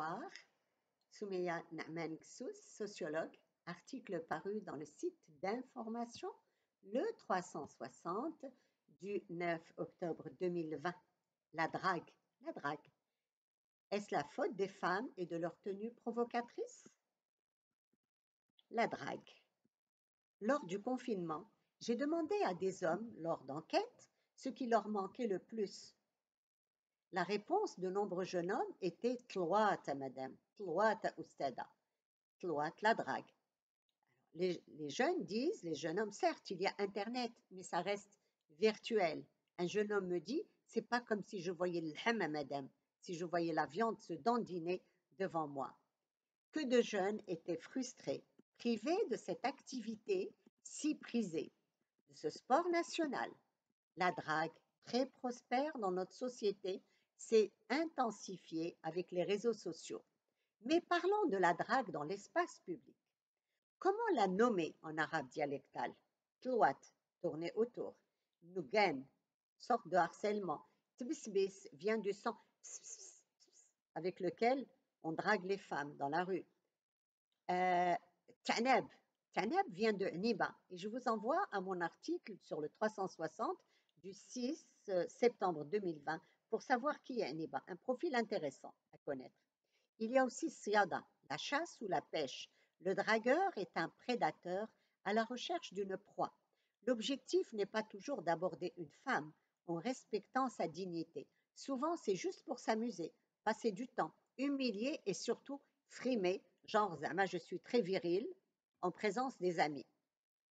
Bonsoir, Soumeya Naaman Ksous, sociologue, article paru dans le site d'information Le 360 du 9 octobre 2020. La drague. La drague. Est-ce la faute des femmes et de leur tenue provocatrice? La drague. Lors du confinement, j'ai demandé à des hommes, lors d'enquêtes, ce qui leur manquait le plus. La réponse de nombreux jeunes hommes était Tloata, madame, Tloata Oustada, Tloat la drague. Les jeunes disent, les jeunes hommes, certes, il y a Internet, mais ça reste virtuel. Un jeune homme me dit, c'est pas comme si je voyais le hama, madame, si je voyais la viande se dandiner devant moi. Que de jeunes étaient frustrés, privés de cette activité si prisée, de ce sport national. La drague, très prospère dans notre société, s'est intensifiée avec les réseaux sociaux. Mais parlons de la drague dans l'espace public. Comment la nommer en arabe dialectal? Tlouat, tourner autour. Nougan, sorte de harcèlement. Tbisbis vient du son avec lequel on drague les femmes dans la rue. Tanab, Tanab vient de Niba. Et je vous envoie à mon article sur le 360 du 6 septembre 2020 pour savoir qui est Niba. Un profil intéressant à connaître. Il y a aussi Siada, la chasse ou la pêche. Le dragueur est un prédateur à la recherche d'une proie. L'objectif n'est pas toujours d'aborder une femme en respectant sa dignité. Souvent, c'est juste pour s'amuser, passer du temps, humilier et surtout frimer, genre Zama, je suis très viril, en présence des amis.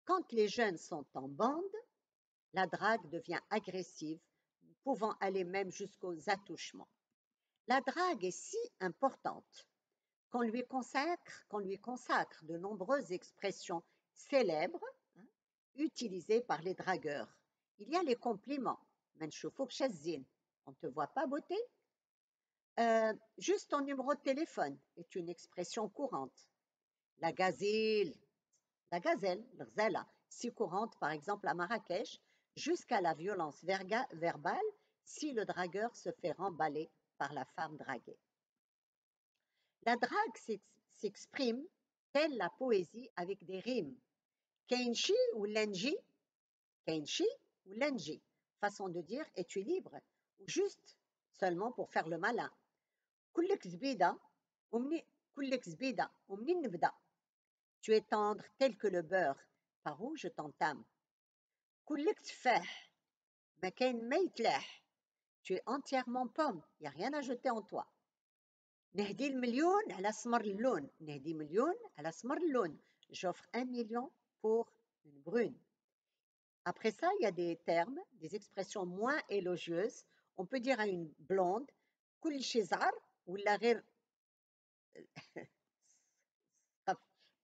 Quand les jeunes sont en bande, la drague devient agressive, pouvant aller même jusqu'aux attouchements. La drague est si importante qu'on lui consacre de nombreuses expressions célèbres utilisées par les dragueurs. Il y a les compliments. On ne te voit pas, beauté? Juste ton numéro de téléphone est une expression courante. La gazelle, le ghzala, si courante par exemple à Marrakech, jusqu'à la violence verbale si le dragueur se fait remballer par la femme draguée. La drague s'exprime telle la poésie avec des rimes. Kenshi ou lenji, façon de dire es-tu libre, ou juste seulement pour faire le malin. Kullek zbida, umnin nbda. Tu es tendre tel que le beurre, par où je t'entame. Kullek tfah, ma kain ma yitlah. Tu es entièrement pomme, il n'y a rien à jeter en toi. نهدي المليون على اسمر اللون. نهدي مليون على اسمر اللون. J'offre 1 million pour une brune. Après ça, il y a des termes, des expressions moins élogieuses. On peut dire à une blonde, كل شي زعر ولا غير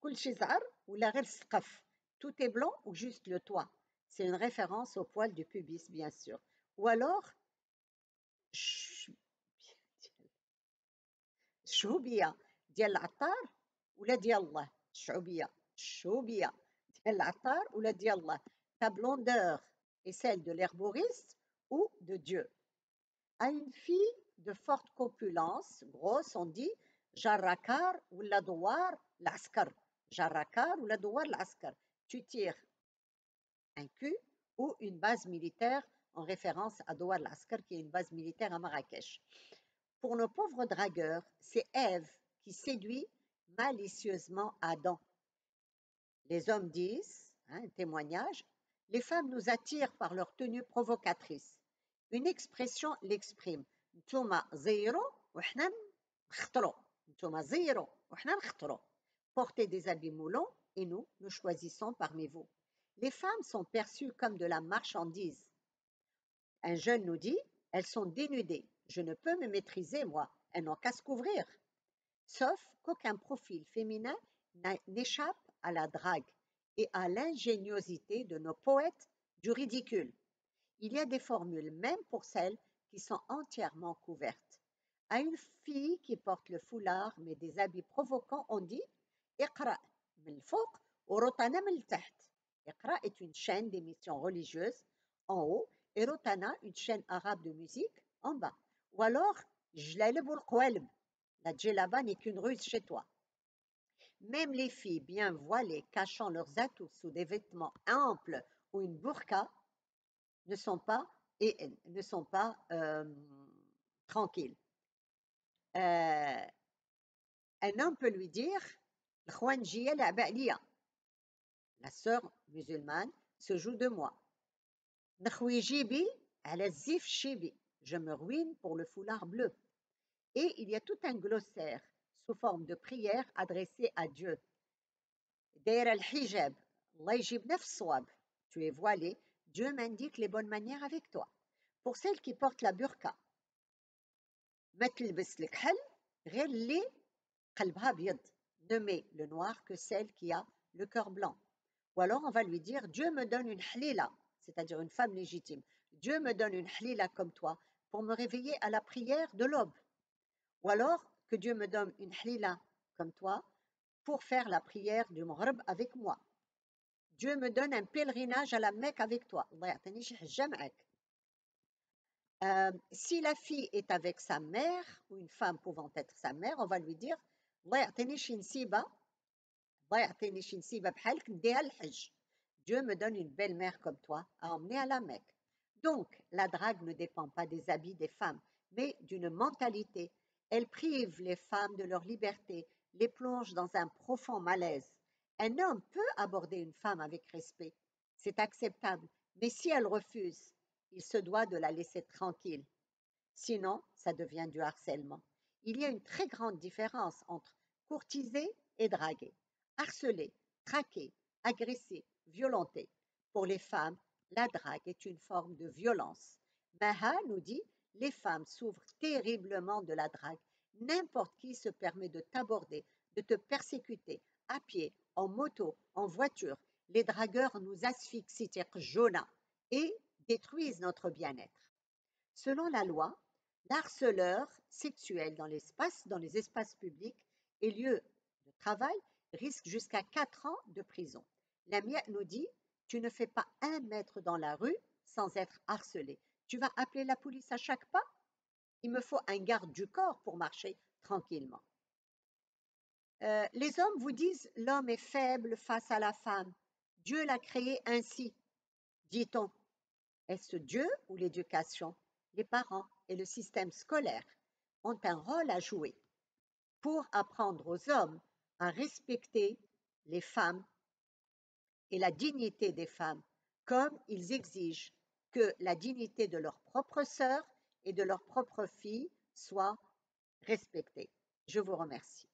كل شي زعر ولا غير سقف. Tout est blanc ou juste le toit. C'est une référence au poil du pubis, bien sûr. Ou alors, شعوبية ديال العطار ولا ديال الله. شعوبية ديال العطار ولا ديال الله. Ta blondeur est celle de l'herboriste ou de Dieu. À une fille de forte corpulence, grosse, on dit jarrakar ولا دوار العسكر. Jarrakar ولا دوار العسكر. Tu tires un cul ou une base militaire en référence à Douar al-Askar qui est une base militaire à Marrakech. Pour nos pauvres dragueurs, c'est Ève qui séduit malicieusement Adam. Les hommes disent, un témoignage, les femmes nous attirent par leur tenue provocatrice. Une expression l'exprime. Ntouma zéro, وحنا نخطرو. Ntouma zéro, وحنا نخطرو. Portez des habits moulants et nous choisissons parmi vous. Les femmes sont perçues comme de la marchandise. Un jeune nous dit, elles sont dénudées. Je ne peux me maîtriser, moi. Elles n'ont qu'à se couvrir. Sauf qu'aucun profil féminin n'échappe à la drague et à l'ingéniosité de nos poètes du ridicule. Il y a des formules, même pour celles qui sont entièrement couvertes. À une fille qui porte le foulard mais des habits provocants, on dit « Iqra min al-fawq wa rotana min al-taht ». Iqra est une chaîne d'émissions religieuses en haut et Rotana, une chaîne arabe de musique, en bas. Ou alors, Jlalib ou l'Qwalib, La djellaba n'est qu'une ruse chez toi. Même les filles bien voilées, cachant leurs atouts sous des vêtements amples ou une burqa, ne sont pas, tranquilles. Euh, un homme peut lui dire, la sœur musulmane se joue de moi. Je me ruine pour le foulard bleu. Et il y a tout un glossaire sous forme de prière adressée à Dieu. Tu es voilé, Dieu m'indique les bonnes manières avec toi. Pour celle qui porte la burqa, ne met le noir que celle qui a le cœur blanc. Ou alors on va lui dire, Dieu me donne une hlila, c'est-à-dire une femme légitime. Dieu me donne une hlila comme toi pour me réveiller à la prière de l'aube. Ou alors que Dieu me donne une hlila comme toi pour faire la prière du maghrib avec moi. Dieu me donne un pèlerinage à la Mecque avec toi. Si la fille est avec sa mère, ou une femme pouvant être sa mère, on va lui dire Dieu me donne une belle-mère comme toi à emmener à la Mecque. Donc, la drague ne dépend pas des habits des femmes, mais d'une mentalité. Elle prive les femmes de leur liberté, les plonge dans un profond malaise. Un homme peut aborder une femme avec respect, c'est acceptable, mais si elle refuse, il se doit de la laisser tranquille. Sinon, ça devient du harcèlement. Il y a une très grande différence entre courtiser et draguer. Harceler, traquer, agresser, violenter. Pour les femmes, la drague est une forme de violence. Maha nous dit, les femmes souffrent terriblement de la drague. N'importe qui se permet de t'aborder, de te persécuter, à pied, en moto, en voiture. Les dragueurs nous asphyxient et détruisent notre bien-être. Selon la loi, l'harceleur sexuel dans les espaces publics et lieux de travail risque jusqu'à 4 ans de prison. La MIA nous dit, tu ne fais pas 1 mètre dans la rue sans être harcelé. Tu vas appeler la police à chaque pas? Il me faut un garde du corps pour marcher tranquillement. Les hommes vous disent, l'homme est faible face à la femme. Dieu l'a créé ainsi, dit-on. Est-ce Dieu ou l'éducation? Les parents et le système scolaire ont un rôle à jouer pour apprendre aux hommes à respecter les femmes et la dignité des femmes, comme ils exigent que la dignité de leurs propres sœurs et de leurs propres filles soit respectée. Je vous remercie.